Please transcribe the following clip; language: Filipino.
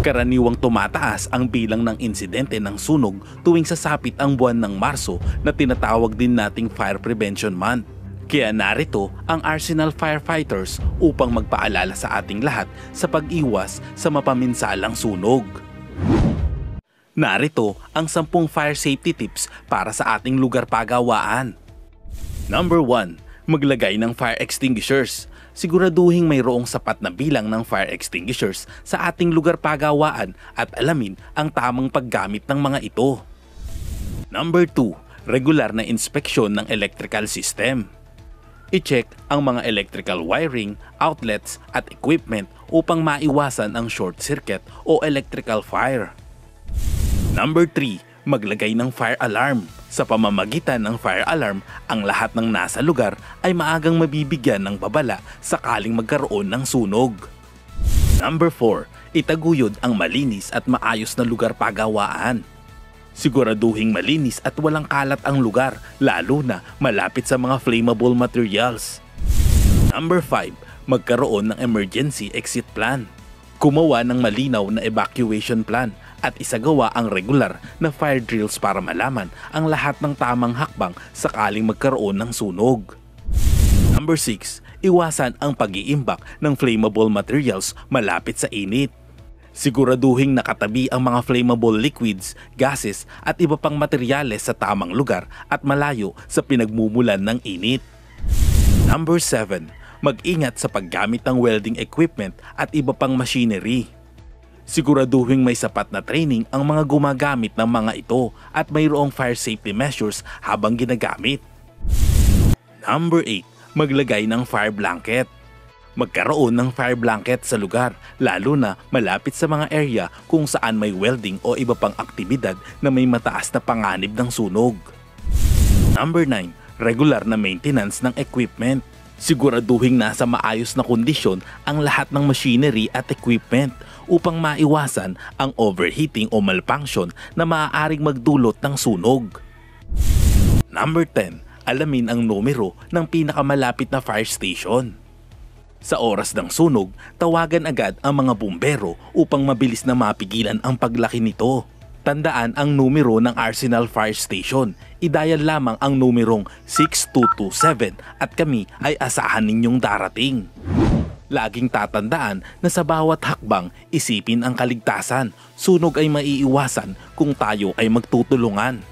Karaniwang tumataas ang bilang ng insidente ng sunog tuwing sasapit ang buwan ng Marso na tinatawag din nating Fire Prevention Month. Kaya narito ang Arsenal Firefighters upang magpaalala sa ating lahat sa pag-iwas sa mapaminsalang sunog. Narito ang 10 fire safety tips para sa ating lugar pagawaan. Number 1. Maglagay ng fire extinguishers. Siguraduhin mayroong sapat na bilang ng fire extinguishers sa ating lugar pagawaan at alamin ang tamang paggamit ng mga ito. Number 2. Regular na inspeksyon ng electrical system. I-check ang mga electrical wiring, outlets at equipment upang maiwasan ang short circuit o electrical fire. Number 3. Maglagay ng fire alarm. Sa pamamagitan ng fire alarm, ang lahat ng nasa lugar ay maagang mabibigyan ng babala sakaling magkaroon ng sunog. Number 4. Itaguyod ang malinis at maayos na lugar pagawaan. Siguraduhing malinis at walang kalat ang lugar, lalo na malapit sa mga flammable materials. Number 5. Magkaroon ng emergency exit plan. Gumawa ng malinaw na evacuation plan at isagawa ang regular na fire drills para malaman ang lahat ng tamang hakbang sakaling magkaroon ng sunog. Number 6. Iwasan ang pag-iimbak ng flammable materials malapit sa init. Siguraduhing nakatabi ang mga flammable liquids, gases at iba pang materyales sa tamang lugar at malayo sa pinagmumulan ng init. Number 7. Mag-ingat sa paggamit ng welding equipment at iba pang machinery. Siguraduhin may sapat na training ang mga gumagamit ng mga ito at mayroong fire safety measures habang ginagamit. Number 8. Maglagay ng fire blanket. Magkaroon ng fire blanket sa lugar, lalo na malapit sa mga area kung saan may welding o iba pang aktibidad na may mataas na panganib ng sunog. Number 9. Regular na maintenance ng equipment. Siguraduhin nasa maayos na kondisyon ang lahat ng machinery at equipment upang maiwasan ang overheating o malfunction na maaaring magdulot ng sunog. Number 10. Alamin ang numero ng pinakamalapit na fire station. Sa oras ng sunog, tawagan agad ang mga bumbero upang mabilis na mapigilan ang paglaki nito. Tandaan ang numero ng Arsenal Fire Station. I-dial lamang ang numerong 6227 at kami ay asahan ninyong darating. Laging tatandaan na sa bawat hakbang isipin ang kaligtasan. Sunog ay maiiwasan kung tayo ay magtutulungan.